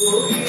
Yogi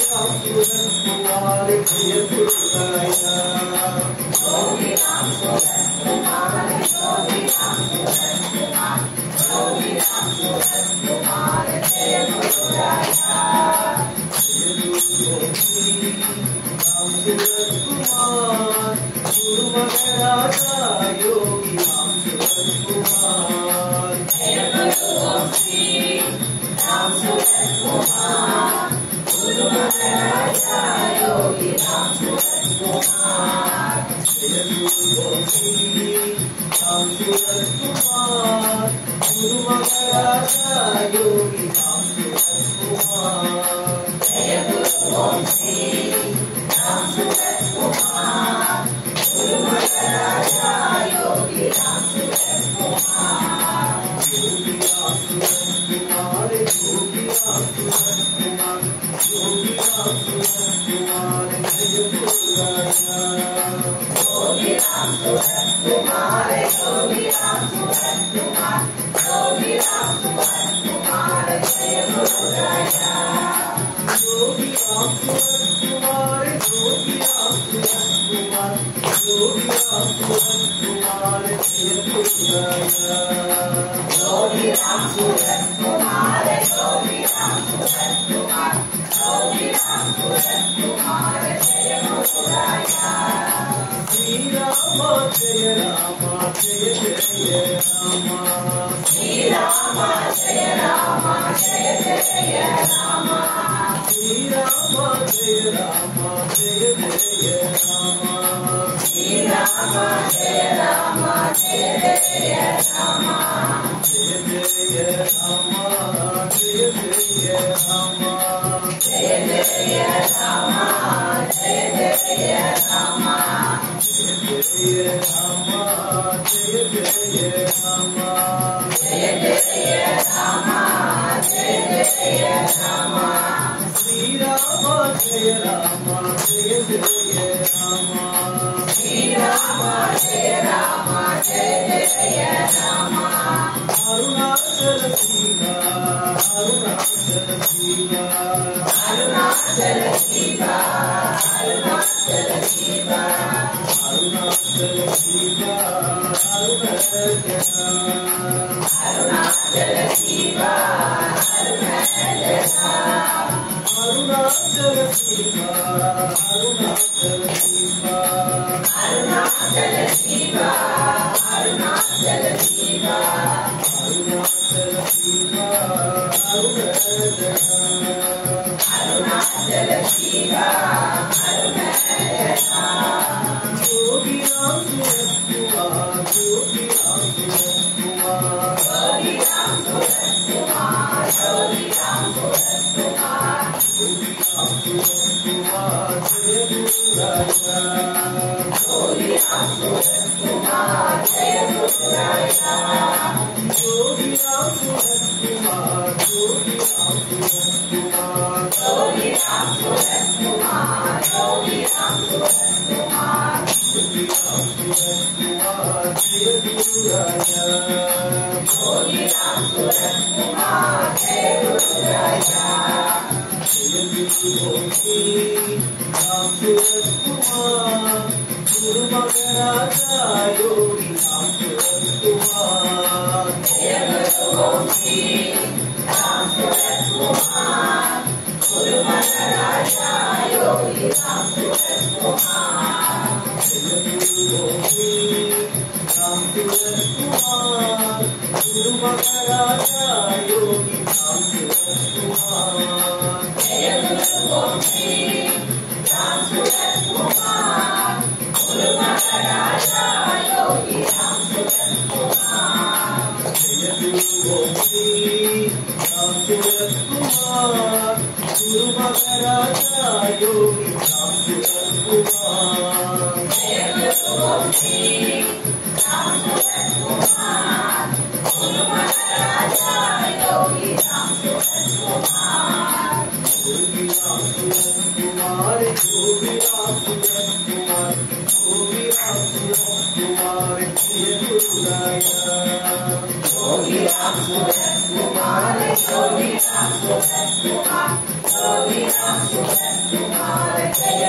Yogi Ram Surat Kumar, Yogi Ram Surat Yogi Ram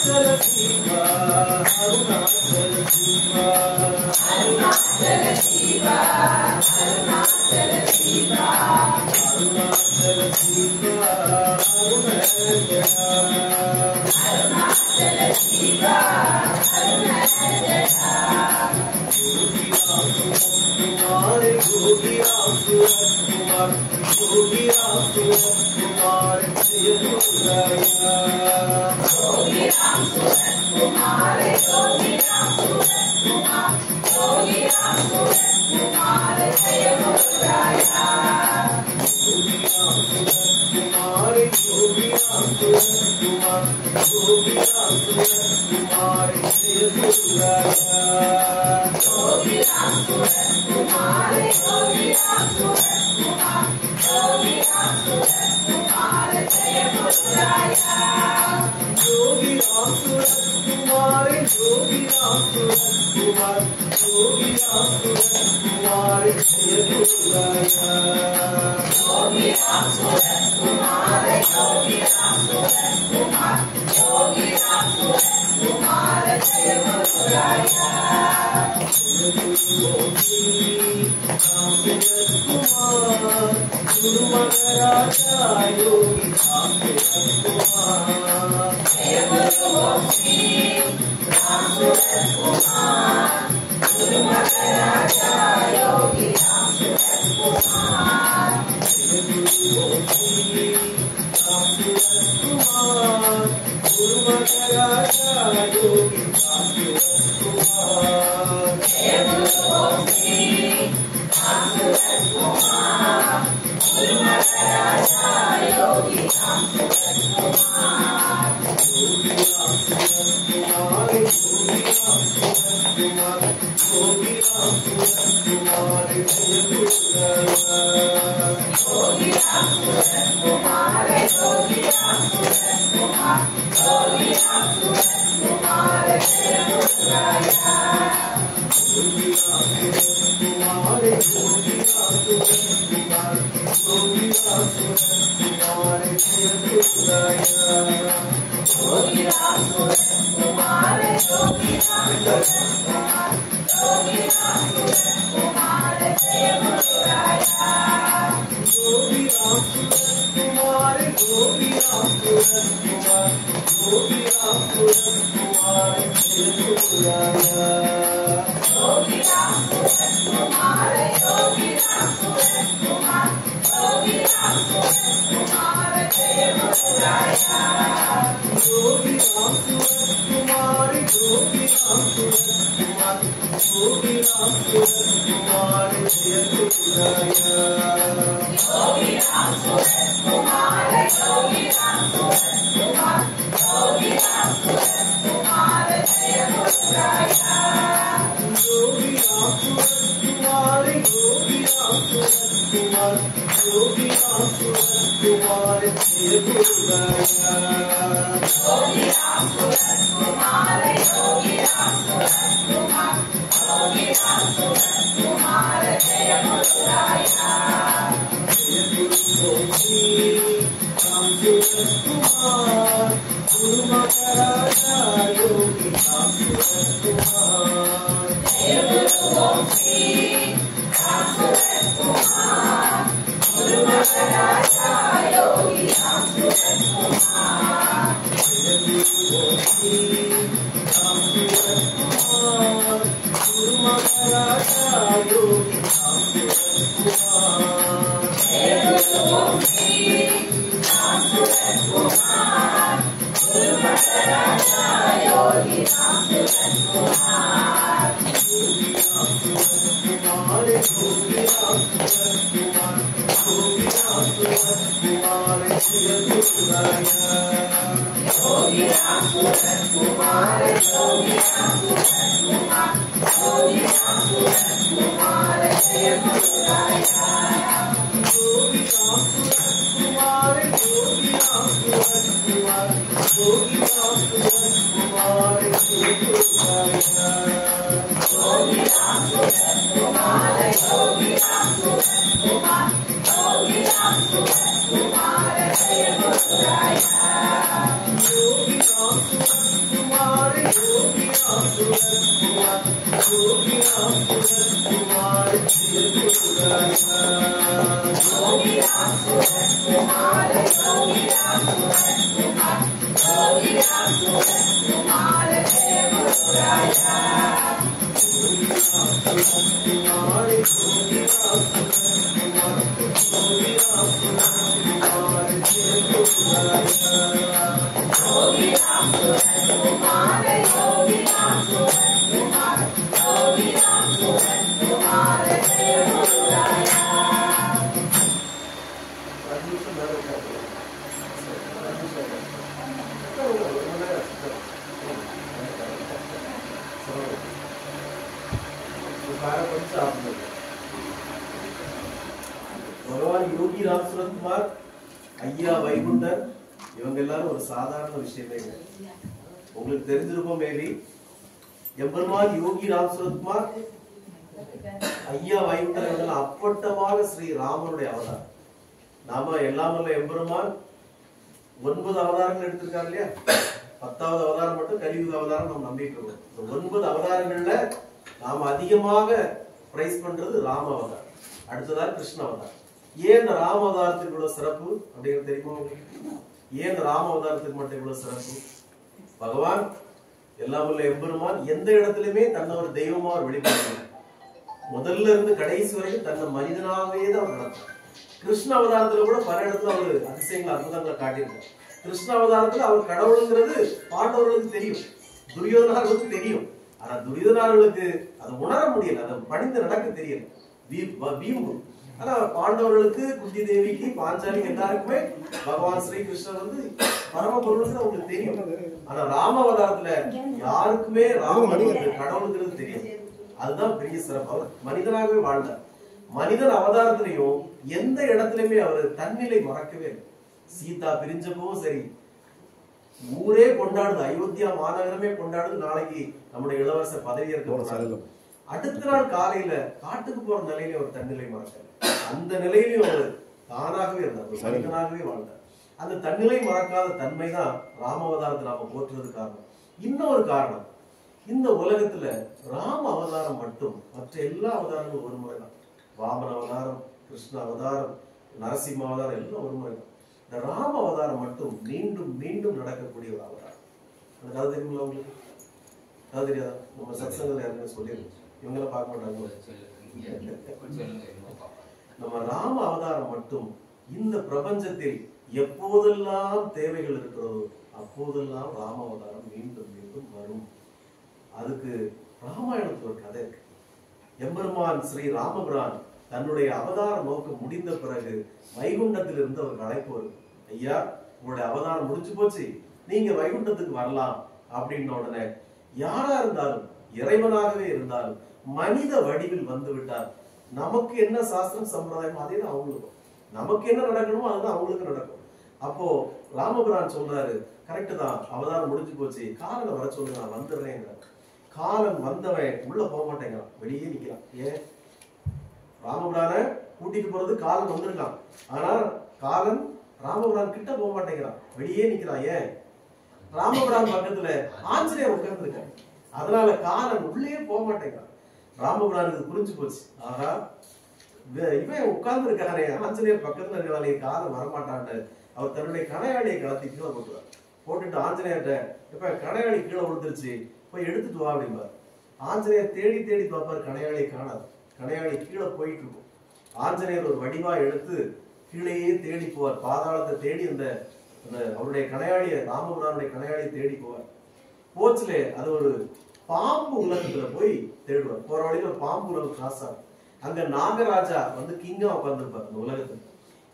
Surat Kumar Yogi Ram Surat Kumar Yogi Ram Surat Kumar Yogi Ram Surat Kumar जय गुरुराया गुरु महाराजा योगी राम सूरत कुमार जय गुरु श्री राम सूरत कुमार गुरु महाराजा योगी राम सूरत कुमार जय गुरु श्री राम सूरत कुमार गुरु महाराजा योगी राम सूरत कुमार जय गुरु श्री राम सूरत कुमार गुरु महाराजा योगी राम सूरत कुमार योगी राम सूरत कुमार योगी राम सूरत कुमार योगी राम सूरत कुमार जय गुरुराया योगी राम सूरत कुमार योगी राम सूरत कुमार योगी राम सूरत कुमार जय गुरुराया योगी राम सूरत कुमार योगी राम सूरत कुमार योगी राम सूरत कुमार जय गुरुराया योगी राम सूरत कुमार योगी राम सूरत कुमार योगी राम सूरत कुमार जय गुरुराया योगी राम सूरत कुमार योगी राम सूरत कुमार योगी राम सूरत कुमार जय गुरुराया योगी राम सूरत कुमार योगी राम सूरत कुमार योगी राम सूरत कुमार जय गुरुराया योगी राम सूरत कुमार योगी राम सूरत कुमार योगी राम सूरत कुमार जय गुरुराया योगी राम सूरत कुमार योगी राम सूरत कुमार योगी राम सूरत कुमार जय गुरुराया योगी राम सूरत कुमार योगी राम सूरत कुमार योगी राम सूरत कुमार जय गुरुराया योगी राम सूरत कुमार योगी राम सूरत कुमार योगी राम सूरत कुमार जय गुरुराया जय गुरु श्री राम सूरत कुमार गुरु महाराजा योगी राम सूरत कुमार जय गुरु श्री राम सूरत कुमार गुरु महाराजा योगी राम सूरत कुमार जय गुरु श्री राम सूरत कुमार गुरु महाराजा योगी राम सूरत कुमार जय गुरु श्री राम सूरत कुमार गुरु महाराजा योगी राम सूरत कुमार योगी राम सूरत कुमार योगी राम सूरत कुमार योगी राम सूरत कुमार जय गुरुराया योगी राम सूरत कुमार योगी राम सूरत कुमार योगी राम सूरत कुमार जय गुरुराया योगी राम सूरत कुमार योगी राम सूरत कुमार योगी राम सूरत कुमार जय गुरुराया योगी राम सूरत कुमार योगी राम सूरत कुमार योगी राम सूरत कुमार जय गुरुराया योगी राम सूरत कुमार योगी राम सूरत कुमार योगी राम सूरत कुमार जय गुरुराया योगी राम सूरत कुमार योगी राम सूरत कुमार योगी राम सूरत कुमार जय गुरुराया योगी राम सूरत कुमार योगी राम सूरत कुमार योगी राम सूरत कुमार जय गुरुराया योगी राम सूरत कुमार योगी राम सूरत कुमार योगी राम सूरत कुमार जय गुरुराया भगवान योगी राम सूरत कुमार ஐயா வைகுண்டர் இவங்க எல்லாரும் ஒரு சாதாரண விஷயமே இல்லை. உங்களுக்கு தெரிஞ்சிருக்கும் மேபி எம்பெருமான் யோகி ராம் சரத்குமார் ஐயா வைகுண்டர் அப்பட்டமாக ஸ்ரீ ராமனுடைய அவதாரம். நாம எல்லாமல்ல எம்பெருமான் 9 அவதாரங்கள் எடுத்திருக்காரு இல்லையா? 10வது அவதாரம் மட்டும் கலியுக அவதாரம் நம்ம நம்பிட்டு இருக்கோம். இந்த 9 அவதாரங்கள்ல நாம அதிகமாக பிரைஸ் பண்றது ராம அவதாரம், அடுத்ததா கிருஷ்ண அவதாரம். ஏன் இந்த ராம அவதாரத்துக்கு இவ்வளவு சிறப்பு அப்படிங்கிறது தெரியுமா உங்களுக்கு? ஏன் இந்த ராம அவதாரத்துக்கு மட்டும் இவ்வளவு சிறப்பு? பகவான் எல்லாமல்ல எம்பெருமான் எந்த இடத்துலயுமே தன்னை ஒரு தெய்வமா அவர் வெளிப்படுத்த, முதல்ல இருந்து கடைசி வரைக்கும் தன்னை மனிதனாகவே தான் அவர் நடத்தார். கிருஷ்ண அவதாரத்துல கூட பல இடத்துல அவரு அதிசயங்கள் அற்புதங்களை காட்டியிருக்கார். கிருஷ்ண அவதாரத்துல அவர் கடவுளுங்கிறது பாண்டவர்களுக்கு தெரியும், துரியோதனார்களுக்கு தெரியும். ஆனா துரியோதனார்களுக்கு அதை உணர முடியல, அதை பணிந்து நடக்க தெரியல. ஆனா பாண்டவர்களுக்கு, குந்தி தேவிக்கு, பாஞ்சாலி எல்லாருக்குமே பகவான் ஸ்ரீ கிருஷ்ணர் வந்து பரமபொருள் அவங்களுக்கு தெரியும். ஆனா ராம அவதாரத்துல யாருக்குமே ராமனுக்கு கடவுளுங்கிறது தெரியும். அதுதான் பெரிய சிறப்பு. அவர் மனிதனாகவே வாழ்ந்தார். மனிதன் அவதாரத்திலையும் எந்த இடத்துலயுமே அவர் தன்னிலை மறக்கவே இல்லை. சீதா பிரிஞ்சப்பவும் சரி, ஊரே கொண்டாடுது, அயோத்தியா மாநகரமே கொண்டாடுது, நாளைக்கு நம்முடைய இளவரசர் பதவி ஏற்க. அடுத்த நாள் காலையில காட்டுக்கு போற நிலையில ஒரு தன்னிலை மறக்க, அந்த நிலையிலையும் அவர் தானாகவே இருந்தார், மனிதனாகவே வாழ்ந்தார். அந்த தன்னிலை மறக்காத தன்மைதான் ராமவதாரத்தை நாம போற்றுறது காரணம். இன்னொரு காரணம், இந்த உலகத்துல ராம அவதாரம் மட்டும், மற்ற எல்லா அவதாரங்களும் ஒரு முறை தான். வாமன அவதாரம், கிருஷ்ண அவதாரம், நரசிம்ம அவதாரம் எல்லாம் ஒரு முறை தான். இந்த ராம அவதாரம் மட்டும் மீண்டும் மீண்டும் நடக்கக்கூடிய ஒரு அவதாரம். அந்த கதை தெரியுங்களா உங்களுக்கு? கதை தெரியாதா? நம்ம சத்சங்கத்துல யாருமே சொல்லிடுவோம், இவங்கெல்லாம் பார்க்க மாட்டாங்க. நம்ம ராம அவதாரம் மட்டும் இந்த பிரபஞ்சத்தில் எப்போதெல்லாம் தேவைகள் இருக்கிறதோ அப்போதெல்லாம் ராம அவதாரம் மீண்டும் மீண்டும் வரும். அதுக்கு ராமாயணத்துல ஒரு கதை இருக்கு. எம்பெருமான் ஸ்ரீ ராமபிரான் தன்னுடைய அவதார நோக்கம் முடிந்த பிறகு வைகுண்டத்தில் இருந்து அவருக்கு அழைப்பு வருது. ஐயா, உங்களுடைய அவதாரம் முடிஞ்சு போச்சு, நீங்க வைகுண்டத்துக்கு வரலாம் அப்படின்ன உடனே யாரா இருந்தாலும், இறைவனாகவே இருந்தாலும் மனித வடிவில் வந்து விட்டார். நமக்கு என்ன சாஸ்திரம் சம்பிரதாயம் அதே தான் அவங்களுக்கும், நமக்கு என்ன நடக்கணுமோ அதுதான் அவங்களுக்கு நடக்கும். அப்போ ராமபிரான் சொல்றாரு, கரெக்டு தான், அவதாரம் முடிஞ்சு போச்சு, காலனை வர சொல்லுங்க, நான் வந்துடுறேங்கிற. காலன் வந்தவன் உள்ள போக மாட்டேங்கிறான், வெளியே நிக்கிறான். ஏன்? ராமபிரான கூட்டிட்டு போறது காலன் வந்திருக்கான், ஆனா காலன் ராமபிரான் கிட்ட போக மாட்டேங்கிறான், வெளியே நிக்கிறான். ஏன்? ராமபிரான் பக்கத்துல ஆஞ்சநேயர் உட்கார்ந்து இருக்காரு, அதனால காலன் உள்ளே போக மாட்டேங்கிறான். ராமபிரானுக்கு புரிஞ்சு போச்சு, ஆகா இவன் உட்கார்ந்து இருக்கானே, ஆஞ்சநேயர் பக்கத்துல இருக்கிறானே, காலம் வரமாட்டான்னு அவர் தன்னுடைய கணையாளியை கலத்தி கீழே போட்டுவார். போட்டுட்டு ஆஞ்சநேயர்கிட்ட, இப்ப கணையாளி கீழே விழுந்துருச்சு, போய் எடுத்துட்டு வா அப்படிம்பார். ஆஞ்சநேயர் தேடி தேடி பார்ப்பார், கணையாளியை காணாது. கணையாளி கீழே போயிட்டு இருக்கும். ஆஞ்சநேயர் ஒரு வடிவா எடுத்து கீழேயே தேடி போவார், பாதாளத்தை தேடி அந்த அவருடைய கணையாளிய, ராமபிரானுடைய கணையாளியை தேடி போவார். போச்சுலே அது ஒரு பாம்பு உலகத்துல போய் தேடுவார். போற வழியில ஒரு பாம்பு உலகம் கிராஸ் ஆகும். அங்க நாகராஜா வந்து கிங்கா உட்கார்ந்துருப்பார் அந்த உலகத்துல.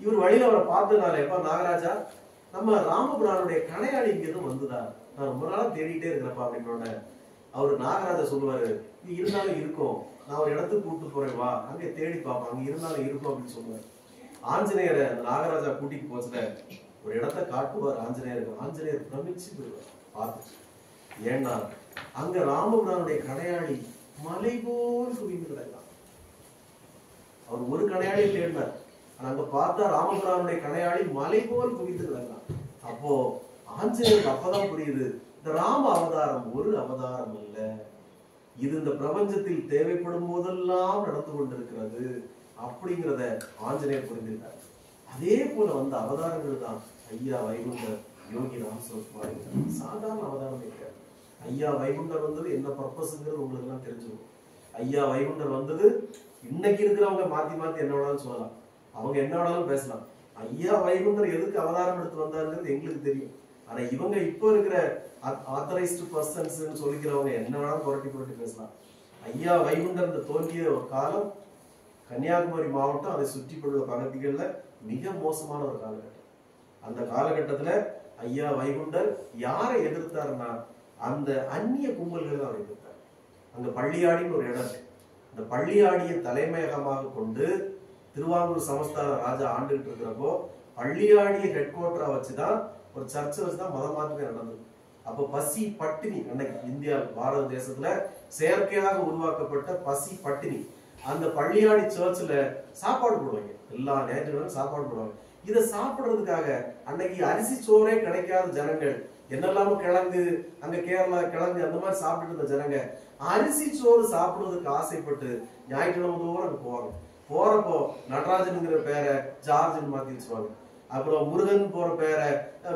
இவர் வழியில அவரை பார்த்ததுனால, எப்ப நாகராஜா, நம்ம ராமபிரானுடைய கணையாளி இங்க எதுவும் வந்துதா, நான் ரொம்ப நாளா தேடிட்டே இருக்கிறப்பா அப்படின்னோட அவரு நாகராஜா சொல்லுவாரு, இது இருந்தாலும் இருக்கும், நான் ஒரு இடத்துக்கு கூப்பிட்டு போறேன், வா அங்கே தேடி பார்ப்போம், அங்க இருந்தாலும் இருக்கும் அப்படின்னு சொல்லுவாரு. ஆஞ்சநேயரை அந்த நாகராஜா கூட்டிட்டு போச்சுல ஒரு இடத்த காட்டுவார் ஆஞ்சநேயருக்கு. ஆஞ்சநேயர் பிரமிச்சு போயிடுவார் பார்த்து. ஏன்னா அங்க ராமபிரானுடைய கணையாளி மலை போல் குவிந்து கிடக்கலாம். அவர் ஒரு கணையாளி தேடினார், அங்க பார்த்தா ராமபிரானுடைய கணையாளி மலை போல் குவிந்து கிடக்கலாம். அப்போ ஆஞ்சநேயருக்கு அப்பதான் புரியுது, இந்த ராம அவதாரம் ஒரு அவதாரம் அல்ல, இது இந்த பிரபஞ்சத்தில் தேவைப்படும் போதெல்லாம் நடந்து கொண்டிருக்கிறது அப்படிங்கிறத ஆஞ்சநேயர் புரிஞ்சிருக்காரு. அதே போல வந்த அவதாரங்கள் தான் ஐயா வைகுண்டர், யோகி ராமசுவாமி. சாதாரண அவதாரம் இருக்காரு. ஐயா வைகுண்டர் வந்தது என்ன பர்பஸ்ங்கிறது உங்களுக்கு எல்லாம் தெரிஞ்சுக்கும். ஐயா வைகுண்டர் வந்தது, இன்னைக்கு இருக்கிறவங்க மாத்தி மாத்தி என்ன வேணாலும் சொல்லலாம், அவங்க என்ன வேணாலும் பேசலாம். ஐயா வைகுண்டர் எதுக்கு அவதாரம் எடுத்து வந்தாருங்கிறது எங்களுக்கு தெரியும். ஆனா இவங்க இப்ப இருக்கிற ஆத்தரைஸ்டு பர்சன்ஸ் சொல்லிக்கிறவங்க என்ன வேணாலும் புரட்டி பேசலாம். ஐயா வைகுண்டர் தோன்றிய ஒரு காலம் கன்னியாகுமரி மாவட்டம், அதை சுற்றியுள்ள பகுதிகள்ல மிக மோசமான ஒரு காலகட்டம். அந்த காலகட்டத்துல ஐயா வைகுண்டர் யாரை எதிர்த்தாருன்னா அந்த அந்நிய கும்பல்கள் தான் எதிர்த்தார். அங்க பள்ளியாடின்னு ஒரு இடம் இருக்கு. அந்த பள்ளியாடியை தலைமையகமாக கொண்டு திருவாங்கூர் சமஸ்தான ராஜா ஆண்டுகிட்டு இருக்கிறப்போ பள்ளியாடிய ஹெட் குவார்டரா வச்சுதான், ஒரு சர்ச்சை வச்சுதான் மத மாற்றமே நடந்தது. அப்ப பசி பட்டினி அன்னைக்கு இந்தியா பாரத தேசத்துல செயற்கையாக உருவாக்கப்பட்ட பசி பட்டினி. அந்த பள்ளியாடி சர்ச்சில் சாப்பாடு போடுவாங்க, எல்லா ஞாயிற்றுக்கிழமை சாப்பாடு போடுவாங்க. இதை சாப்பிடுறதுக்காக அன்னைக்கு அரிசி சோறே கிடைக்காத ஜனங்கள், என்னெல்லாம கிழங்கு, அங்க கேரளா கிழங்கு அந்த மாதிரி சாப்பிட்டு இருந்த ஜனங்க அரிசி சோறு சாப்பிடுறதுக்கு ஆசைப்பட்டு ஞாயிற்றுக்கிழமை தோறும் அங்க போவாங்க. போறப்போ நடராஜனுங்கிற பேரை ஜார்ஜ்னு மாத்தி வச்சுருவாங்க, அப்புறம் முருகன் போற பேரை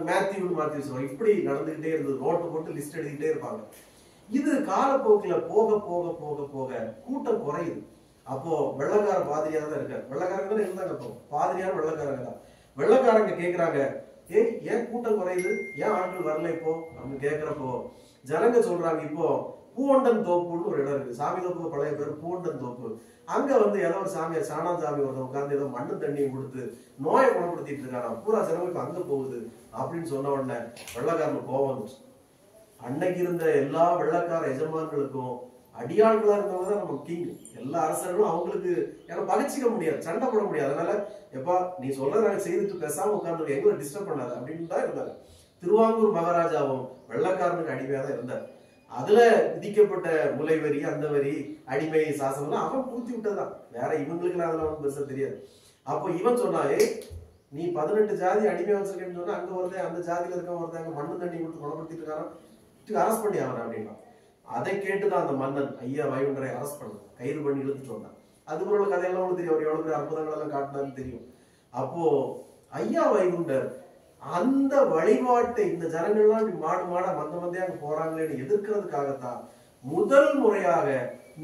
மேத்யூன்னு மாத்தி வச்சுருவாங்க. இப்படி நடந்துகிட்டே இருந்தது. நோட்டு போட்டு லிஸ்ட் எழுதிக்கிட்டே இருப்பாங்க. இது காலப்போக்குல போக போக போக போக கூட்டம் குறையுது. அப்போ வெள்ளக்கார பாதிரியார் தான் இருக்காரு. வெள்ளக்காரங்க தான் இருந்தாங்க, அப்போ பாதிரியார் வெள்ளக்காரங்க தான். வெள்ளக்காரங்க கேக்குறாங்க, ஏய் ஏன் கூட்டம் குறையுது, ஏன் ஆட்கள் வரல இப்போ அப்படின்னு கேக்குறப்போ ஜனங்க சொல்றாங்க, இப்போ பூவண்டன் தோப்புன்னு ஒரு இடம் இருக்கு, சாமி தோப்பு பழைய பேர் பூவண்டன் தோப்பு. அங்க வந்து ஏதோ ஒரு சாமி சாணாசாமி ஒருத்தன் உட்கார்ந்து ஏதோ மண்ணு தண்ணியும் கொடுத்து நோயை குணப்படுத்திட்டு இருக்காங்க, பூரா ஜனங்களுக்கு அங்க போகுது அப்படின்னு சொன்ன உடனே வெள்ளக்காரனுக்கு கோவம் வந்துச்சு. அன்னைக்கு இருந்த எல்லா வெள்ளக்கார எஜமான்களுக்கும் அடியாட்களா இருந்தவங்க தான் நம்ம கிங். எல்லா அரசர்களும் அவங்களுக்கு ஏன்னா பகிச்சிக்க முடியாது, சண்டை போட முடியாது. அதனால எப்பா நீ சொல்றத நாங்க செய்துட்டு பேசாம உட்கார்ந்து எங்களை டிஸ்டர்ப் பண்ணாது அப்படின்னு தான் இருந்தாங்க. திருவாங்கூர் மகாராஜாவும் வெள்ளக்காரனுக்கு அடிமையா தான் இருந்தார். அதுல விதிக்கப்பட்ட முலை வரி, அந்த வரி, அடிமை சாசனம் அவன் பூர்த்தி விட்டதுதான், வேற இவங்களுக்கு அதெல்லாம் ஒன்றும் பெருசா தெரியாது. அப்போ இவன் சொன்னாயே, நீ 18 ஜாதி அடிமையா வச்சிருக்கேன்னு சொன்னா அங்க ஒருத்தன் அந்த ஜாதியில இருக்க ஒருத்தங்க மண்ணு தண்ணி கொடுத்து குணப்படுத்திட்டு இருக்கான், அரெஸ்ட் பண்ணி அவன் அப்படின்னா. அதை கேட்டுதான் அந்த மன்னன் ஐயா வைகுண்டரை அரெஸ்ட் பண்ண கைது பண்ணி இழுத்துட்டு வந்தான். அதுக்கு ஒரு கதையெல்லாம் ஒன்று தெரியும், அவர் எவ்வளவு அற்புதங்கள் எல்லாம் காட்டினான்னு தெரியும். அப்போ ஐயா வைகுண்டர் அந்த வழிபாட்டை இந்த ஜனங்கள்லாம் மாடு மாட மந்த மந்தையா போறாங்களேன்னு எதிர்க்கிறதுக்காகத்தான் முதல் முறையாக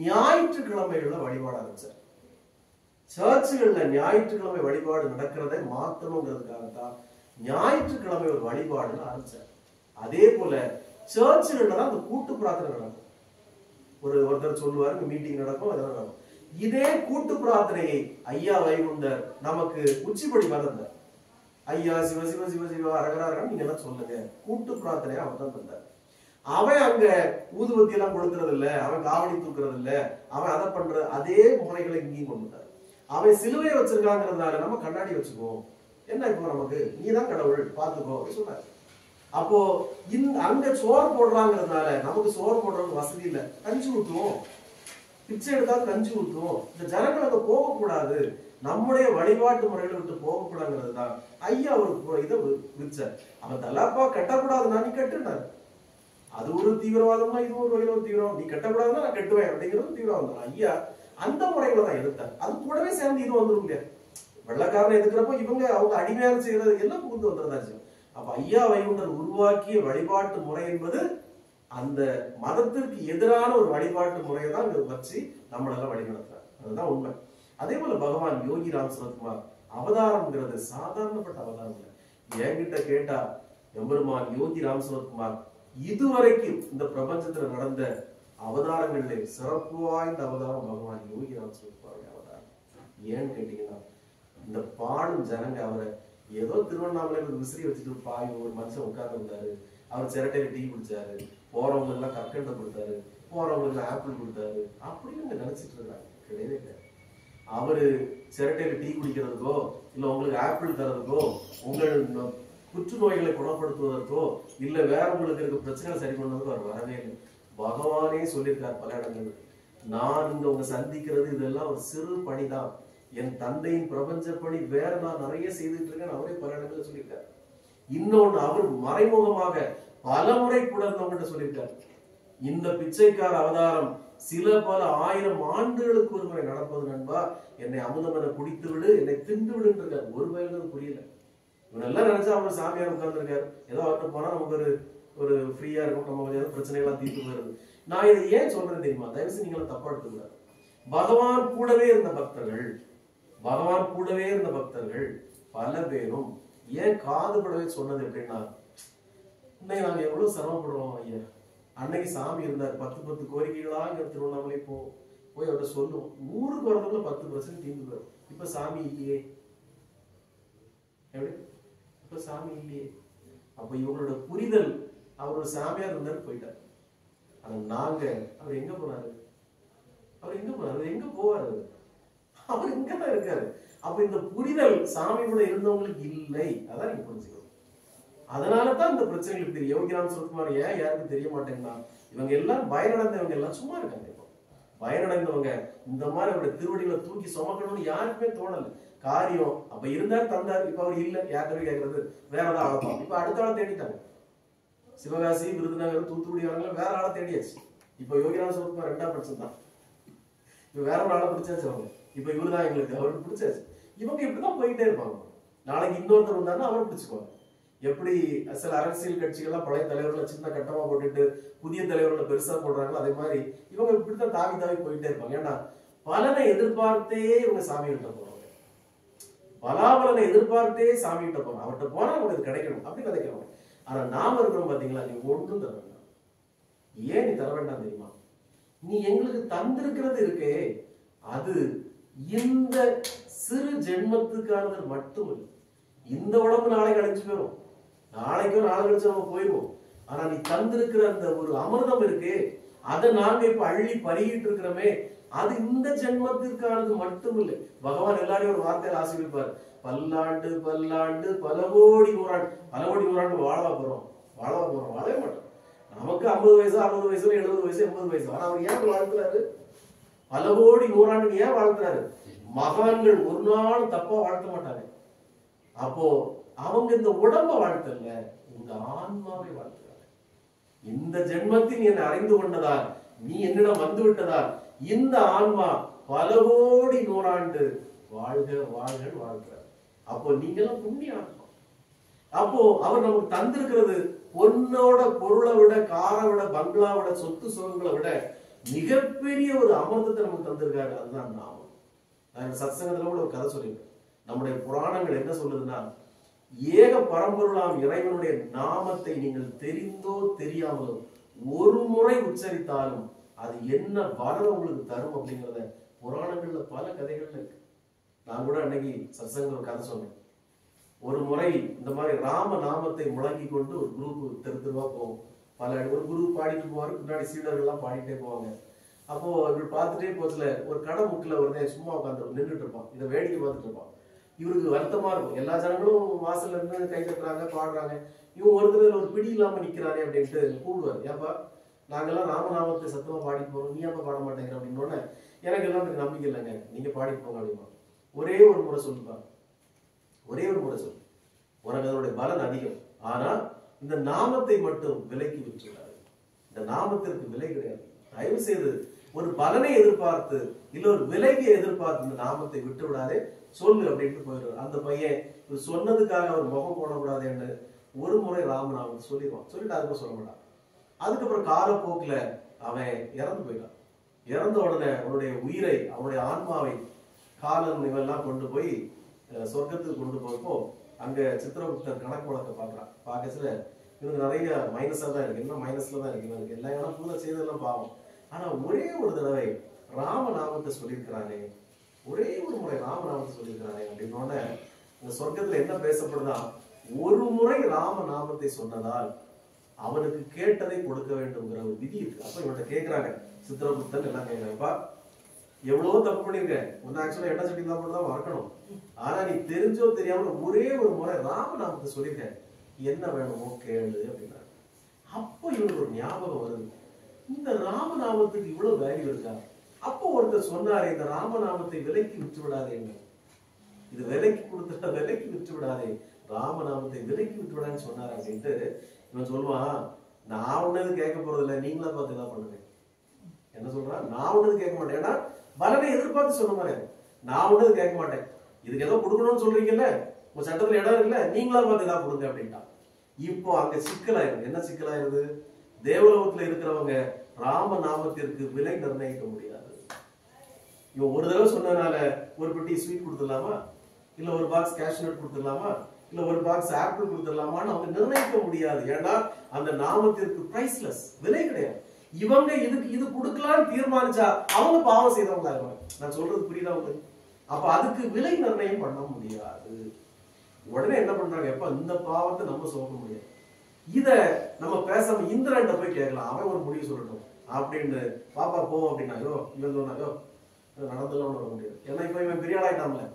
ஞாயிற்றுக்கிழமைகள்ல வழிபாட ஆரம்பிச்சார். சர்ச்சுகள்ல ஞாயிற்றுக்கிழமை வழிபாடு நடக்கிறதை மாத்தணுங்கிறதுக்காகத்தான் ஞாயிற்றுக்கிழமை ஒரு வழிபாடுன்னு ஆரம்பிச்சார். அதே போல சர்ச்சுகள்ல தான் அந்த கூட்டு பிரார்த்தனை நடக்கும். ஒருத்தர் சொல்லுவாரு மீட்டிங் நடக்கும், அதெல்லாம் நடக்கும். இதே கூட்டு பிரார்த்தனையை ஐயா வைகுண்டர் நமக்கு உச்சிப்படி வந்தார். ஐயா சிவ சிவ சிவ சிவ அரகராக நீங்க எல்லாம் சொல்லுங்க, கூட்டு பிரார்த்தனையா அவன் தான் தந்தார். அவன் அங்க ஊதுபத்தி எல்லாம் கொடுக்கறது இல்ல, அவன் காவடி தூக்குறது இல்ல, அவன் அதை பண்ற அதே முறைகளை இங்கேயும் கொண்டுட்டார். அவன் சிலுவையை வச்சிருக்காங்கிறதுனால நம்ம கண்ணாடி வச்சுக்குவோம், என்ன இப்போ நமக்கு நீதான் கடவுள் பாத்துக்கோ சொன்னார். அப்போ அங்க சோறு போடுறாங்கிறதுனால நமக்கு சோறு போடுறது வசதி இல்லை, கஞ்சி ஊத்துவோம், பிச்சை எடுத்தாலும் கஞ்சி ஊத்துவோம். இந்த ஜனங்கள் அங்க போகக்கூடாது, நம்முடைய வழிபாட்டு முறைகளை விட்டு போகக்கூடாதுங்கிறது தான் ஐயா ஒரு இதை விரிச்சார். அவன் தலாப்பா கட்டக்கூடாதுன்னா நீ கட்டுனாரு, அது ஒரு தீவிரவாதம்னா இது ஒரு வகையில் ஒரு தீவிரவாதம். நீ கட்டக்கூடாதுன்னா நான் கட்டுவேன் அப்படிங்கிறது தீவிரவாதம் தான். ஐயா அந்த முறைகளை தான் எடுத்தார். அது கூடவே சேர்ந்து இது வந்துடும் இல்லையா, வெள்ளக்காரனை எதுக்குறப்போ இவங்க அவங்க அடிமையாக செய்யறது எல்லாம் புகுந்து வந்துருந்தாச்சு. அப்ப ஐயா வைகுண்டர் உருவாக்கிய வழிபாட்டு முறை என்பது அந்த மதத்திற்கு எதிரான ஒரு வழிபாட்டு முறையை தான் வச்சு நம்மளெல்லாம் வழிநடத்துறார், அதுதான் உண்மை. அதே போல பகவான் யோகி ராம் சரத்குமார் அவதாரம்ங்கிறது சாதாரணப்பட்ட அவதாரம் இல்லை. என்கிட்ட கேட்டா எம்பெருமான் யோகி ராம் சரத்குமார் இதுவரைக்கும் இந்த பிரபஞ்சத்துல நடந்த அவதாரங்களிலே சிறப்பு வாய்ந்த அவதாரம் பகவான் யோகி ராம் சரத்குமார் அவதாரம். ஏன்னு கேட்டீங்கன்னா இந்த பாடும் ஜனங்க அவரை ஏதோ திருவண்ணாமலையில விசிறி வச்சுட்டு பாய் ஒரு மனுஷன் உட்கார்ந்து இருந்தாரு, அவர் சிரட்டையில டீ குடிச்சாரு, போறவங்களுக்கு எல்லாம் கற்கண்டை கொடுத்தாரு, போறவங்களுக்கு ஆப்பிள் கொடுத்தாரு அப்படின்னு நினைச்சிட்டு இருக்காங்க. கிடையவே கிடையாது. அவரு சிரட்டையில டீ குடிக்கிறதுக்கோ இல்ல உங்களுக்கு ஆப்பிள் தரதுக்கோ உங்கள் புற்றுநோய்களை குணப்படுத்துவதற்கோ இல்ல வேற உங்களுக்கு இருக்க பிரச்சனை சரி பண்ணதுக்கோ அவர் வரவே இல்லை. பகவானே சொல்லியிருக்கார் பல இடங்கள், நான் இங்க உங்க சந்திக்கிறது இதெல்லாம் ஒரு சிறு பணிதான், என் தந்தையின் பிரபஞ்ச பணி வேற நான் நிறைய செய்துட்டு இருக்கேன் அவரே பல இடங்கள்ல சொல்லியிருக்காரு. இன்னொன்னு அவர் மறைமுகமாக பல முறை கூட இருந்தவங்கிட்ட சொல்லியிருக்காரு, இந்த பிச்சைக்கார அவதாரம் சில பல ஆயிரம் ஆண்டுகளுக்கு ஒரு முறை நடப்பது நண்பா, என்னை அமுதம் என குடித்து விடு, என்னை திண்டு விடுன்னு இருக்காரு. ஒரு வயது புரியல. இவன் எல்லாம் நினைச்சா அவர் சாமியார் உட்கார்ந்து இருக்காரு, ஏதோ அவர்கிட்ட போனா நமக்கு ஒரு ஃப்ரீயா இருக்கும், நம்ம ஏதோ பிரச்சனைகள்லாம் தீர்த்து போயிருது. நான் இதை ஏன் சொல்றேன் தெரியுமா, தயவுசெய்து நீங்களும் தப்பா எடுத்துக்கூடாது. பகவான் கூடவே இருந்த பக்தர்கள் பல பேரும் ஏன் காதுபடவே சொன்னது எப்படின்னா, இன்னைக்கு நாங்க எவ்வளவு சிரமப்படுறோம் ஐயா, அன்னைக்கு சாமி இருந்தார், 10 கோரிக்கைகளா இங்க திருவண்ணாமலை போய் அவர்கிட்ட சொல்லுவோம், ஊருக்கு வரதுக்குள்ள 10% தீர்ந்து போயிடும். இப்ப சாமி இல்லையே, எப்படி இப்ப சாமி இல்லையே. அப்ப இவங்களோட புரிதல், அவர் ஒரு சாமியார் இருந்தாரு போயிட்டார். ஆனா நாங்க அவர் எங்க போனாரு, எங்க போவாரு, அவர் இங்கதான் இருக்காரு. அப்ப இந்த புரிதல் சாமி கூட இருந்தவங்களுக்கு இல்லை, அதான் நீங்க புரிஞ்சுக்கணும். அதனாலதான் இந்த பிரச்சனைகள் தெரியும். யோகிராம் சுரத்குமார் ஏன் யாருக்கும் தெரிய மாட்டேங்கன்னா, இவங்க எல்லாம் பயனடைந்தவங்க எல்லாம் சும்மா இருக்காங்க. இப்போ பயனடைந்தவங்க இந்த மாதிரி அவருடைய திருவடிகளை தூக்கி சுமக்கணும்னு யாருக்குமே தோணல. காரியம் அப்ப இருந்தார் தந்தார், இப்ப அவர் இல்ல, யார்கிட்ட கேட்கறது, வேற ஏதாவது ஆளப்போம். இப்ப அடுத்த ஆளை தேடிட்டாங்க. சிவகாசி, விருதுநகர், தூத்துக்குடி வரங்கள வேற ஆளை தேடியாச்சு. இப்ப யோகிராம் சுரத்குமார் 2ஆம் பட்சம் தான். இப்ப வேற ஒரு ஆளை பிடிச்சாச்சு அவங்க. இப்ப இவருதான் எங்களுக்கு அவருக்கு பிடிச்சாச்சு. இவங்க இப்படிதான் போயிட்டே இருப்பாங்க. நாளைக்கு இன்னொருத்தர் வந்தாருன்னா அவரை பிடிச்சுக்குவாங்க. எப்படி சில அரசியல் கட்சிகள்லாம் பழைய தலைவர்களை சின்ன கட்டமா போட்டுட்டு புதிய தலைவர்களை பெருசா போடுறாங்களோ, அதே மாதிரி இவங்க இப்படித்தான் தாவி தாவி போயிட்டே இருப்பாங்க. ஏன்னா பலனை எதிர்பார்த்தே இவங்க சாமி கிட்ட போறாங்க. பலாபலனை எதிர்பார்த்தே சாமி கிட்ட போறாங்க. அவர்கிட்ட போனா அவங்களுக்கு கிடைக்கணும் அப்படின்னு நினைக்கிறோம். ஆனா நாம இருக்கிறோம் பாத்தீங்களா, நீ ஒன்றும் தர வேண்டாம். ஏன் நீ தர வேண்டாம் தெரியுமா? நீ எங்களுக்கு தந்திருக்கிறது இருக்கே, அது இந்த சிறு ஜென்மத்துக்கானது மட்டும் இல்லை. இந்த உடம்பு நாளைக்கு அடைஞ்சு போயிடும், நாளைக்கும் நாளை கழிச்சு நம்ம போயிடுவோம். ஆனா நீ தந்திருக்கிற அந்த ஒரு அமிர்தம் இருக்கு, அதை நாங்க இப்ப அள்ளி பருகிட்டு இருக்கிறோமே, அது இந்த ஜென்மத்திற்கானது மட்டும் இல்லை. பகவான் எல்லாரையும் ஒரு வார்த்தையில ஆசீர்வதிப்பார். பல்லாண்டு பல்லாண்டு பல கோடி நூறாண்டு. பல கோடி நூறாண்டு வாழவா போறோம்? வாழவே மாட்டோம். நமக்கு 50 வயசு 60 வயசு 70 வயசு 80 வயசு. ஆனா அவர் ஏன் வாழ்த்துறாரு? பல கோடி நூறாண்டு ஏன் வாழ்த்துறாரு? மகான்கள் ஒரு நாள் தப்பா வாழ்த்த மாட்டாங்க. அப்போ அவங்க இந்த உடம்ப வாழ்த்தல, இந்த ஆன்மாவை வாழ்த்துறாங்க. இந்த ஜென்மத்தில் என்னை அறிந்து கொண்டதால், நீ என்னிடம் வந்து விட்டதால் இந்த ஆன்மா பல கோடி நூறாண்டு வாழ்க வாழ்க வாழ்கிறார். அப்போ நீங்களும் புண்ணிய ஆன்மா. அப்போ அவர் நமக்கு தந்திருக்கிறது பொன்னோட பொருளை விட, காரை விட, பங்களா விட, சொத்து சுகங்களை விட மிகப்பெரிய ஒரு அமிர்தத்தை நமக்கு தந்திருக்காரு. அதுதான் நாமம். நான் சத்சங்கத்துல கூட ஒரு கதை சொல்லியிருக்கேன். நம்முடைய புராணங்கள் என்ன சொல்லுதுன்னா, ஏக பரம்பொருளாம் இறைவனுடைய நாமத்தை நீங்கள் தெரிந்தோ தெரியாமலோ ஒரு முறை உச்சரித்தாலும் அது என்ன பலன் உங்களுக்கு தரும் அப்படிங்கிறத புராணங்கள்ல பல கதைகள்ல இருக்கு. நான் கூட அன்னைக்கு சத்சங்கத்துல ஒரு கதை சொன்னேன். ஒரு முறை இந்த மாதிரி ராம நாமத்தை முழங்கி கொண்டு ஒரு குரூப் தெருவா போவோம். ஒரு குரு பாடிட்டு போவாரு, முன்னாடி சீடர்கள் எல்லாம் பாடிட்டே போவாங்க. அப்போ இப்படி பார்த்துட்டே போச்சுல, ஒரு கடை முக்கில ஒருத்தன் சும்மா உட்காந்து நின்றுட்டு இருப்பான். இதை வேடிக்கை பார்த்துட்டு இருப்பான். இவருக்கு வருத்தமா இருக்கும். எல்லா ஜனங்களும் வாசல்ல இருந்து கை கட்டுறாங்க, பாடுறாங்க, இவன் ஒருத்தர் ஒரு பிடி இல்லாம நிக்கிறானே அப்படின்ட்டு கூடுவார். ஏப்பா நாங்கெல்லாம் ராமநாமத்தை சத்தமா பாடிட்டு போறோம், நீ ஏப்பா பாட மாட்டேங்கிற அப்படின்னு. எனக்கு எல்லாம் நம்பிக்கை இல்லைங்க, நீங்க பாடிட்டு போங்க அப்படிமா. ஒரே ஒரு முறை சொல்லுப்பா, ஒரே ஒரு முறை சொல்லு, உனக்கு அதனுடைய பலன் அதிகம். ஆனா இந்த நாமத்தை மட்டும் விலைக்கு விற்றுவிடாது. இந்த நாமத்திற்கு விலை கிடையாது. தயவு செய்து ஒரு பலனை எதிர்பார்த்து இல்ல ஒரு விலையை எதிர்பார்த்து இந்த நாமத்தை விட்டு விடாதே, சொல்லு அப்படின்ட்டு போயிடுவார். அந்த பையன் சொன்னதுக்காக அவர் முகம் போடக்கூடாதுன்னு ஒரு முறை ராமநாமத்தை சொல்லிடுவான். சொல்லிட்டு அதுக்கு சொல்ல மாட்டான். அதுக்கப்புறம் காலப்போக்குல அவன் இறந்து போயிட்டான். இறந்த உடனே அவனுடைய உயிரை, அவனுடைய ஆன்மாவை காலன் இவெல்லாம் கொண்டு போய் சொர்க்கத்துக்கு கொண்டு போறப்போ அங்க சித்திரகுப்தர் கணக்கு வழக்க பாக்குறான். பார்க்கச்சுல இவனுக்கு நிறைய மைனஸா தான் இருக்கு, எல்லாம் மைனஸ்ல தான் இருக்கு. இவனுக்கு எல்லா இடம் பூரா செய்ததெல்லாம் பாவம். ஆனா ஒரே ஒரு தடவை ராமநாமத்தை சொல்லியிருக்கிறானே, ஒரே ஒரு முறை ராமநாமத்தை சொல்லியிருக்கிறானே அப்படின்னோட இந்த சொர்க்கத்துல என்ன பேசப்படுதா, ஒரு முறை ராமநாமத்தை சொன்னதால் அவனுக்கு கேட்டதை கொடுக்க வேண்டும்ங்கிற ஒரு விதி இருக்கு. அப்ப இவன்கிட்ட கேட்கிறாங்க சித்திரகுப்தன் எல்லாம் கேட்கிறாங்கப்பா, எவ்வளவோ தப்பு பண்ணிருக்க, ஒன்னு ஆக்சுவலா என்ன சொல்லி தான் தான் மறக்கணும். ஆனா நீ தெரிஞ்சோ தெரியாம ஒரே ஒரு முறை ராமநாமத்தை சொல்லிருக்க, என்ன வேணுமோ கேளு அப்படின்னா. அப்போ இவனுக்கு ஒரு ஞாபகம் வருது, இந்த ராமநாமத்துக்கு இவ்வளவு வேல்யூ இருக்கா. அப்போ ஒருத்தர் சொன்னாரு, இந்த ராமநாமத்தை விலைக்கு விற்று விடாதே, இது விலைக்கு கொடுத்த விலைக்கு விற்று விடாதே, ராமநாமத்தை விலைக்கு விற்று விடான்னு சொன்னாரு அப்படின்ட்டு இவன் சொல்லுவான், நான் உன்னது கேட்க போறது இல்லை, நீங்களா பார்த்து என்ன பண்ணுங்க. என்ன சொல்றான், நான் உன்னது கேட்க மாட்டேன். ஏன்னா பலனை எதிர்பார்த்து சொன்ன மாதிரி, நான் உன்னது கேட்க மாட்டேன், இதுக்கு ஏதோ கொடுக்கணும்னு சொல்றீங்கல்ல, உங்க சட்டத்துல இடம் இருக்குல்ல, நீங்களா பார்த்து ஏதாவது கொடுங்க அப்படின்ட்டான். இப்போ அங்க சிக்கலாயிருது. என்ன சிக்கலாயிருது, தேவலோகத்துல இருக்கிறவங்க ராமநாமத்திற்கு விலை நிர்ணயிக்க முடியாது. இவன் ஒரு தடவை சொன்னதுனால ஒரு பெட்டி ஸ்வீட் கொடுத்துடலாமா, இல்ல ஒரு பாக்ஸ் கேஷ்நட் கொடுத்துடலாமா, இல்ல ஒரு பாக்ஸ் ஆப்பிள் கொடுத்துடலாமான்னு அவங்க நிர்ணயிக்க முடியாது. ஏன்னா அந்த நாமத்திற்கு பிரைஸ்லெஸ், விலை கிடையாது. இவங்க இதுக்கு இது கொடுக்கலான்னு தீர்மானிச்சா அவங்க பாவம் செய்தவங்களா இருப்பாங்க. நான் சொல்றது புரியுதா உங்களுக்கு? அப்ப அதுக்கு விலை நிர்ணயம் பண்ண முடியாது. உடனே என்ன பண்றாங்க, எப்ப இந்த பாவத்தை நம்ம சொல்ல முடியாது, இத நம்ம பேசாம இந்திரன்ட்ட போய் கேட்கலாம், அவன் ஒரு முடிவு சொல்லட்டும் அப்படின்னு. பாப்பா போவோம் அப்படின்னா, இவன் சொன்னாயோ நடந்தெல்லாம் வர முடியாது. ஏன்னா இப்ப இவன் பெரியாளாயிட்டான்ல,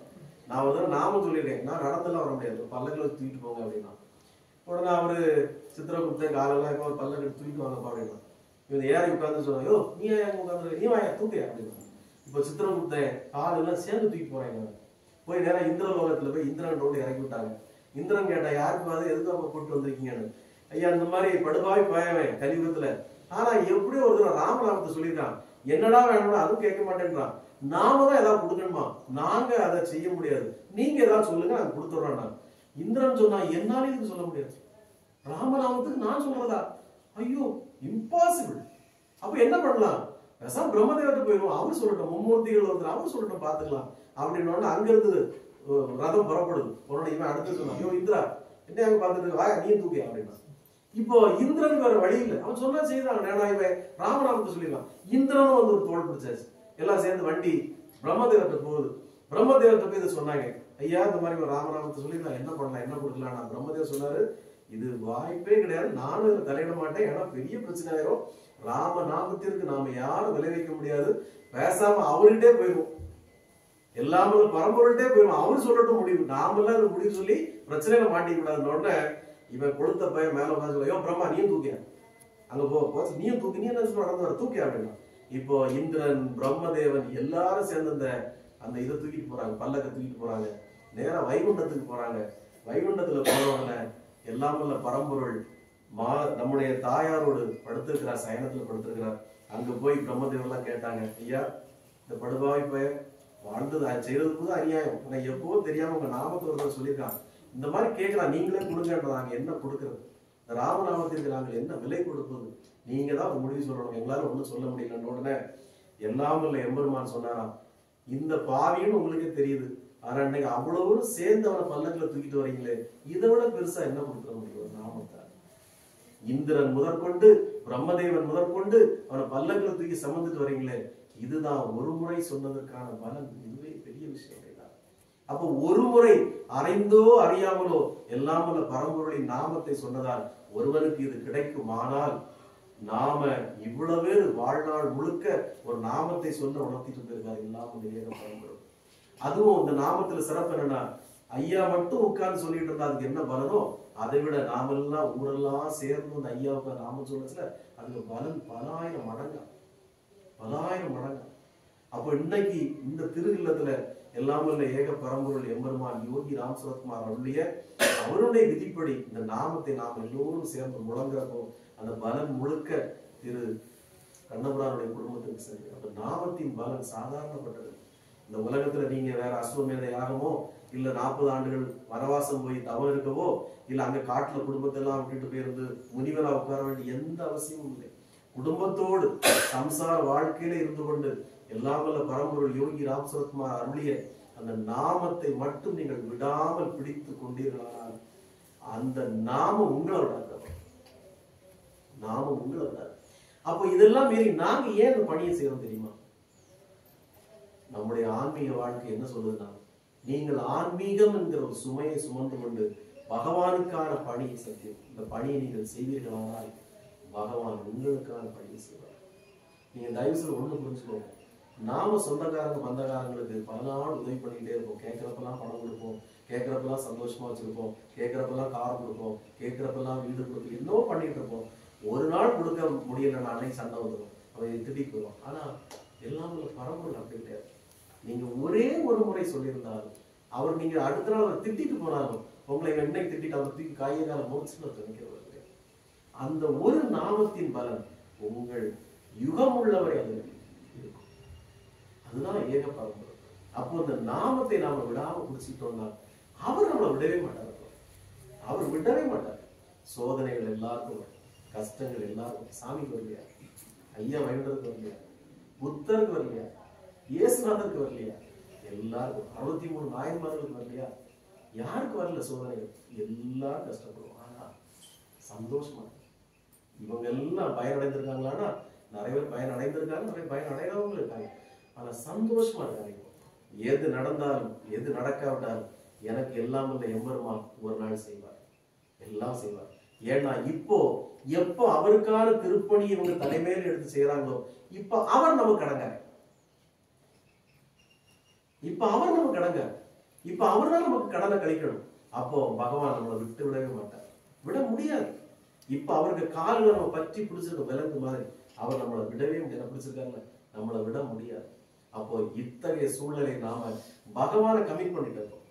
நான் ஒரு நாம சொல்லியிருக்கேன், நான் நடந்தெல்லாம் வர முடியாது, பல்லக்கில் தூக்கிட்டு போங்க அப்படின்னா. உடனே அவரு சித்திரகுப்தன் காலெல்லாம் பல்ல கட்டி தூக்கி வாங்க பாடிடலாம். இவன் ஏறி உட்கார்ந்து சொன்னான், யோ நீ ஏன் உட்காந்து நீ வாயா தூக்கியா அப்படின்னு. இப்போ சித்திரகுப்தன் காலெல்லாம் சேர்ந்து தூக்கி போறாங்க. போய் நேரம் இந்திரலோகத்துல போய் இந்திரனோடு இறக்கி விட்டாங்க. இந்திரன் கேட்டா யாருக்கு எதுக்கு அப்ப கூட்டு வந்திருக்கீங்கன்னு. ஐயா இந்த மாதிரி படுபாவி பயவன் கலியுகத்துல, ஆனா எப்படி ஒரு தடவை ராமநாமத்தை சொல்லியிருக்கான், என்னடா வேணும்னா அதுவும் கேட்க மாட்டேன்றான். நாம தான் ஏதாவது கொடுக்கணுமா, நாங்க அதை செய்ய முடியாது, நீங்க ஏதாவது சொல்லுங்க நாங்க கொடுத்துட்றோம். இந்திரன் சொன்னா என்னாலே இது சொல்ல முடியாது, ராமநாமத்துக்கு நான் சொல்றதா, ஐயோ இம்பாசிபிள். அப்ப என்ன பண்ணலாம், பேசாம பிரம்மதேவர்கிட்ட போயிடுவோம், அவர் சொல்லட்டும், மும்மூர்த்திகள் ஒருத்தர் அவர் சொல்லட்டும் பாத்துக்கலாம் அப்படின்னு. அங்க இருந்து ரதம் புறப்படுது. உடனே இவன் அடுத்து சொன்னான், ஐயோ இந்திரா என்ன அங்க பாத்துட்டு வாயா நீ தூக்கி அப்படின்னா. இப்போ இந்திரனுக்கு வேற வழி இல்லை, அவன் சொன்னா செய்தான். நேடா இவன் ராமநாமத்தை சொல்லிடலாம். இந்திரனும் வந்து ஒரு தோல் பிடிச்சாச்சு, எல்லாம் சேர்ந்து வண்டி பிரம்மதேவர்கிட்ட போகுது. பிரம்மதேவர்கிட்ட போய் இதை சொன்னாங்க, ஐயா இந்த மாதிரி ராமநாமத்தை சொல்லிடலாம், என்ன பண்ணலாம் என்ன கொடுக்கலாம். நான் பிரம்மதேவர் சொன்னாரு, இது வாய்ப்பே கிடையாது, நானும் இதில் தலையிட மாட்டேன், ஏன்னா பெரிய பிரச்சனை ஆயிரும், ராமநாமத்திற்கு நாம யாரும் விளைவிக்க முடியாது, பேசாம அவர்கிட்டே போயிடுவோம், எல்லாமே பரம்பொருள்கிட்டே போயிடுவோம், அவர் சொல்லட்டும் முடிவு, நாமெல்லாம் இது முடிவு சொல்லி பிரச்சனையில மாட்டிக்க கூடாதுன்னு. உடனே இவன் கொடுத்த பையன் மேல உட்காந்து சொல்ல, யோ பிரம்மா நீயும் தூக்கிய அங்க போ, நீயும் தூக்கி, நீ என்ன நடந்து வர தூக்கியா அப்படின்னா. இப்போ இந்திரன் பிரம்மதேவன் எல்லாரும் சேர்ந்து அந்த இதை தூக்கிட்டு போறாங்க, பல்லக்க தூக்கிட்டு போறாங்க, நேரா வைகுண்டத்துக்கு போறாங்க. வைகுண்டத்துல போனவன எல்லாம் வல்ல பரம்பொருள் நம்முடைய தாயாரோடு படுத்திருக்கிறார், சயனத்துல படுத்திருக்கிறார். அங்க போய் பிரம்மதேவெல்லாம் கேட்டாங்க, ஐயா இந்த படுபாவி பையன் வாழ்ந்தது செய்யறதுக்கு தான் அநியாயம், உனக்கு எப்பவும் தெரியாம உங்க நாமத்தை ஒருத்தர் சொல்லியிருக்காங்க, இந்த மாதிரி கேட்கலாம், நீங்களே கொடுங்கன்றாங்க, என்ன கொடுக்கறது, இந்த ராமநாமத்திற்கு நாங்கள் என்ன விலை கொடுப்பது, நீங்க தான் முடிவு சொல்லணும், எங்களால ஒண்ணும் சொல்ல முடியலன்னு. உடனே எல்லாம் இல்ல எம்பெருமான் சொன்னாராம், இந்த பாவின்னு உங்களுக்கே தெரியுது, ஆனா இன்னைக்கு அவ்வளவு சேர்ந்து அவனை பல்லக்குல தூக்கிட்டு வரீங்களே, இதை விட பெருசா என்ன கொடுத்துட முடியும் நாமத்தை. இந்திரன் முதற்கொண்டு பிரம்மதேவன் முதற்கொண்டு அவனை பல்லக்குல தூக்கி சமந்துட்டு வரீங்களே, இதுதான் ஒரு முறை சொன்னதற்கான பலன், இதுவே பெரிய விஷயம். அப்போ ஒரு முறை அறிந்தோ அறியாமலோ எல்லாம் உள்ள பரம்பொருளின் நாமத்தை சொன்னதால் ஒருவனுக்கு இது கிடைக்கும். ஆனால் நாம இவ்வளவு வாழ்நாள் முழுக்க ஒரு நாமத்தை சொல்ல உணர்த்திட்டு போயிருக்காரு எல்லாம் ஏக பரம்பொருள். அதுவும் இந்த நாமத்துல சிறப்பு என்னன்னா, ஐயா மட்டும் உட்கார்ந்து சொல்லிட்டு இருந்தா அதுக்கு என்ன பலனோ அதை விட நாமெல்லாம் ஊரெல்லாம் சேர்ந்து அந்த ஐயாவுக்கு நாம சொல்லச்சுல அதுக்கு பலன் பலாயிரம் மடங்கா, பலாயிரம் மடங்கா. அப்போ இன்னைக்கு இந்த திருவிழத்துல எல்லாம் வல்ல ஏக பரம்பொருள் எம்பெருமான் யோகி ராம் சரத்குமார் அருளிய அவருடைய விதிப்படி இந்த நாமத்தை நாம் எல்லோரும் சேர்ந்து முழங்குறப்போ அந்த பலன் முழுக்க திரு கண்ணபுரானுடைய குடும்பத்துக்கு சரி. அந்த நாமத்தின் பலன் சாதாரணப்பட்டது. இந்த உலகத்துல நீங்க வேற அஸ்வமேத யாகமோ இல்ல 40 ஆண்டுகள் வனவாசம் போய் தவம் இருக்கவோ இல்ல அங்க காட்டுல குடும்பத்தை எல்லாம் விட்டுட்டு போயிருந்து முனிவரா உட்கார வேண்டிய எந்த அவசியமும் இல்லை. குடும்பத்தோடு சம்சார வாழ்க்கையில இருந்து கொண்டு எல்லாம் வல்ல பரம்பொருள் யோகி ராம் சரத்குமார் அருளிய அந்த நாமத்தை மட்டும் நீங்கள் விடாமல் பிடித்து கொண்டீர்களானால் அந்த நாமம் உங்களோட, நாமம் உங்களோட. அப்போ இதெல்லாம் மீறி நாங்க ஏன் இந்த பணியை செய்யறோம் தெரியுமா? நம்முடைய ஆன்மீக வாழ்க்கை என்ன சொல்லுதுன்னா, நீங்கள் ஆன்மீகம் என்கிற ஒரு சுமையை சுமந்து கொண்டு பகவானுக்கான பணியை சத்தியம், இந்த பணியை நீங்கள் செய்வீர்களானால் பகவான் உங்களுக்கான பணியை செய்வார். நீங்க தயவு செய்து ஒண்ணு புரிஞ்சுக்கோங்க, நாம சொந்தக்காரங்க பந்தக்காரங்களுக்கு பல நாள் உதவி பண்ணிக்கிட்டே இருப்போம், கேட்கறப்பெல்லாம் பணம் கொடுப்போம், கேட்கறப்பெல்லாம் சந்தோஷமா வச்சிருப்போம், கேட்கறப்பெல்லாம் கார் கொடுப்போம், கேட்கறப்பெல்லாம் வீடு கொடுப்போம், என்னவோ பண்ணிட்டு இருப்போம். ஒரு நாள் கொடுக்க முடியலன்னா அன்னைக்கு சண்டை வந்துடும், அவன் திட்டிக்கு போயிடும். ஆனா எல்லாம் பரம்பொருள் அப்படி கிடையாது. நீங்க ஒரே ஒரு முறை சொல்லியிருந்தாலும் அவர் நீங்க அடுத்த நாள் அவர் திட்டிட்டு போனாலும் உங்களை என்னைக்கு திட்டிட்டு அவர் தூக்கி காய்கால முடிச்சுன்னு துணிக்கிறவர் கிடையாது. அந்த ஒரு நாமத்தின் பலன் உங்கள் யுகம் உள்ளவரை அது இருக்கும். அதுதான் ஏக பரம்பொருள். அப்போ இந்த நாமத்தை நாம விடாம பிடிச்சிட்டோம்னா அவர் நம்மளை விடவே மாட்டார். அவர் விடவே மாட்டார். சோதனைகள் எல்லாருக்கும், கஷ்டங்கள் எல்லாருக்கும். சாமிக்கு வரலையா, ஐயா வைகுண்டருக்கு வரலையா, புத்தருக்கு வரலையா, இயேசுநாதருக்கு வரலையா, எல்லாருக்கும் 63 நாயன்மார்களுக்கு வரலையா, யாருக்கு வரல சோதனைகள்? எல்லாரும் கஷ்டப்படுவோம். ஆனா சந்தோஷமா இவங்க எல்லாம் பயன் அடைந்திருக்காங்களான்னா நிறைய பேர் பயன் அடைந்திருக்காங்க, நிறைய பயன் அடையாதவங்களும் இருக்காங்க. ஆனா சந்தோஷமா இருக்காங்க. எது நடந்தாலும் எது நடக்காவிட்டாலும் எனக்கு எல்லாம் இல்லை எம்பெருமான் ஒரு நாள் செய்வார், எல்லாம் செய்வார். ஏன்னா இப்போ எப்போ அவருக்கான திருப்பணி இவங்க தலைமையில எடுத்து செய்யறாங்களோ இப்ப அவர் நமக்கு கடங்க, இப்ப அவர் நமக்கு கடங்க, இப்ப அவர் தான் நமக்கு கடனை கழிக்கணும். அப்போ பகவான் நம்மளை விட்டு விடவே மாட்டார். விட முடியாது. இப்ப அவருக்கு கால்ல நம்ம பற்றி பிடிச்சிருக்க விலங்கு மாதிரி அவர் நம்மளை விடவே முடியாது. பிடிச்சிருக்காருல்ல, நம்மளை விட முடியாது. அப்போ இத்தகைய சூழ்நிலை நாம பகவானை கமிட் பண்ணிட்டோம்.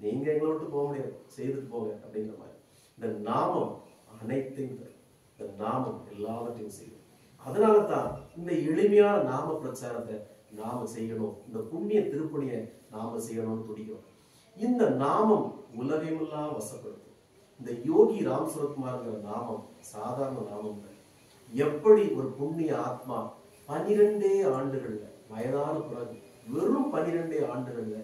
நீங்க எங்களை விட்டு போக முடியாது, செய்துட்டு போங்க அப்படிங்கிற மாதிரி. இந்த நாமம் அனைத்தையும் தரும். இந்த நாமம் எல்லாவற்றையும் செய்யும். அதனால தான் இந்த எளிமையான நாம பிரச்சாரத்தை நாம செய்யணும், இந்த புண்ணிய திருப்பணியை நாம செய்யணும்னு துடிக்கிறோம். இந்த நாமம் உலகமெல்லாம் வசப்படுத்தும். இந்த யோகி ராம் சுரத்குமார்ங்கிற நாமம் சாதாரண நாமம் இல்லை. எப்படி ஒரு புண்ணிய ஆத்மா 12 ஆண்டுகள்ல வயதான பிறகு வெறும் 12 ஆண்டுகள்ல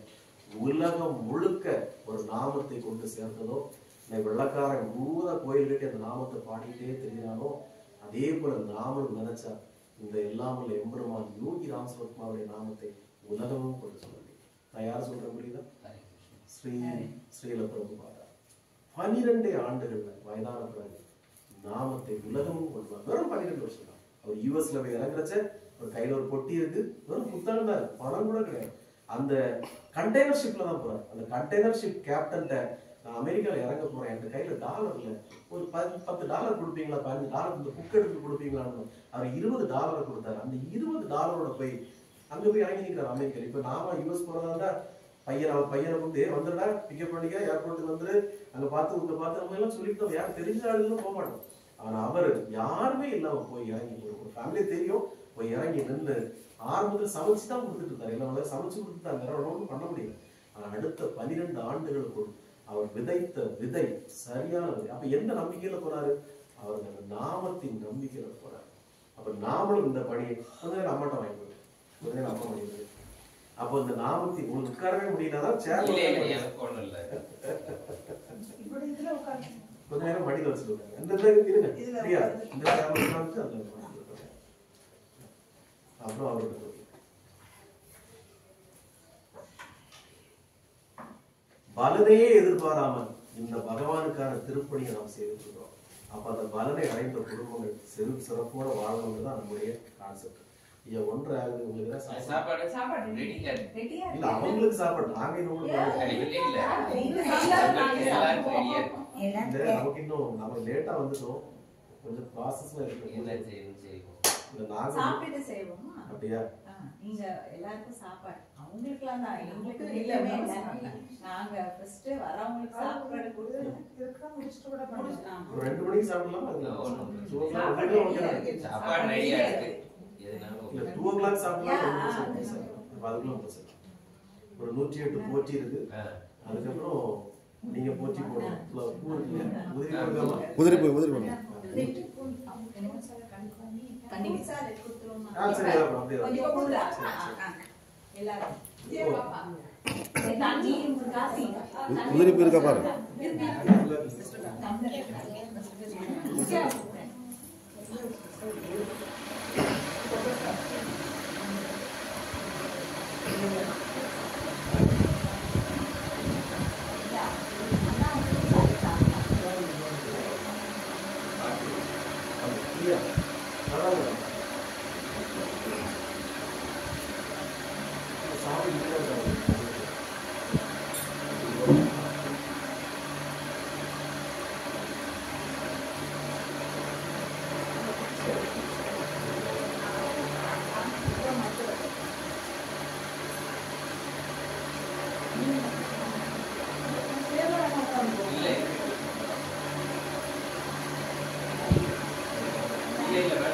உலகம் முழுக்க ஒரு நாமத்தை கொண்டு சேர்ந்ததோ, வெள்ளக்காரன் பூரா கோயில் கட்டி அந்த நாமத்தை பாடிட்டே தெரியானோ, அதே போல நாமம் நினைச்சா இந்த எல்லாமல்ல எம்பெருமான் யோகி ராம் சுரத்குமாருடைய நாமத்தை உலகமும் கொண்டு சொல்ல முடியும். நான் யார் சொல்ற புரியுதா? ஸ்ரீல பிரபுபாதா 12 ஆண்டுகள்ல வயதான பிறகு நாமத்தை உலகமும் கொண்டு வர. வெறும் 12 வருஷம் தான். அவர் யூஎஸ்ல போய் இறங்குறச்ச ஒரு கையில ஒரு பொட்டி இருக்கு, வெறும் புத்தகம் தான் இருக்கு, பணம் கூட கிடையாது. அந்த கண்டெய்னர் ஷிப்ல தான் போறாரு. அந்த கண்டெய்னர் ஷிப் கேப்டன்ட்ட நான் அமெரிக்காவில் இறங்க போறேன், என் கையில டாலர் இல்லை, ஒரு $10 கொடுப்பீங்களா, $15 இந்த புக் எடுத்து கொடுப்பீங்களான்னு அவர் $20 கொடுத்தாரு. அந்த $20 போய் அங்க போய் இறங்கி நிற்கிறார் அமெரிக்கா. இப்ப நாம யூஎஸ் போறதா பையனை வந்து வந்துடா பிக்கப் பண்ணிக்க, ஏர்போர்ட்டுக்கு வந்துரு, அங்க பார்த்து உங்க பார்த்து நம்ம எல்லாம் சொல்லிட்டு யாரும் தெரிஞ்ச ஆளுன்னு போக மாட்டோம். ஆனா அவர் யாருமே இல்லாம போய் இறங்கி, ஒரு ஃபேமிலி தெரியும், போய் இறங்கி நின்று ஆரம்பத்தில் சமைச்சு தான் கொடுத்துட்டு இருந்தாரு. எல்லாம் சமைச்சு கொடுத்துட்டாங்க, வேற ஒன்றும் பண்ண முடியல. ஆனா அடுத்த 12 ஆண்டுகளுக்குள் அவர் விதைத்த விதை சரியான விதை. அப்ப எந்த நம்பிக்கையில போறாரு? அவர் அந்த நாமத்தின் நம்பிக்கையில போறாரு. அப்ப நாமளும் இந்த பணியை கொஞ்ச நேரம் அம்மாட்ட வாங்கி கொஞ்ச நேரம் அப்பா பண்ணிடுது. அப்போ இந்த நாமத்தை உங்களுக்கு உட்காரவே முடியலதான் சேர் கொஞ்ச நேரம் மடியில வச்சுருக்காங்க. இந்த இருங்க இல்லையா, இந்த சேர்ல உட்காந்து அந்த அப்புறம் அவருக்கு பலனையே எதிர்பாராமல் இந்த பகவானுக்கான திருப்பணியை நாம் செய்திருக்கிறோம். அப்ப அந்த பலனை அடைந்த குடும்பங்கள் சிறப்போட வாழணும்னு தான் நம்முடைய கான்செப்ட். ஐயா 1:30 ஆகுது, உங்களுக்கு சாப்பாடு இல்ல, அவங்களுக்கு சாப்பாடு நாங்க நமக்கு இன்னும் நம்ம லேட்டா வந்துட்டோம், கொஞ்சம் ப்ராசஸ்ல இருக்கு. அப்படியா? நீங்க எல்லாருக்கும் சாப்பாடு அவங்களுக்குலாம் தான், எங்களுக்கு இல்லவே இல்லை. நாங்க ஃபர்ஸ்ட் வரவங்களுக்கு சாப்பாடு கொடுத்து முடிச்சுட்டு கூட பண்ணலாம். 2 மணிக்கு சாப்பிடலாம். சாப்பாடு ரெடியா இருக்கு. இல்ல 2 o'clock சாப்பிடலாம். அதுக்குள்ள ஒரு 108 போட்டி இருக்கு. அதுக்கப்புறம் நீங்க போட்டி போடணும். உதிரி போடணும். உதிரி இருக்கா பாருங்க. இல்ல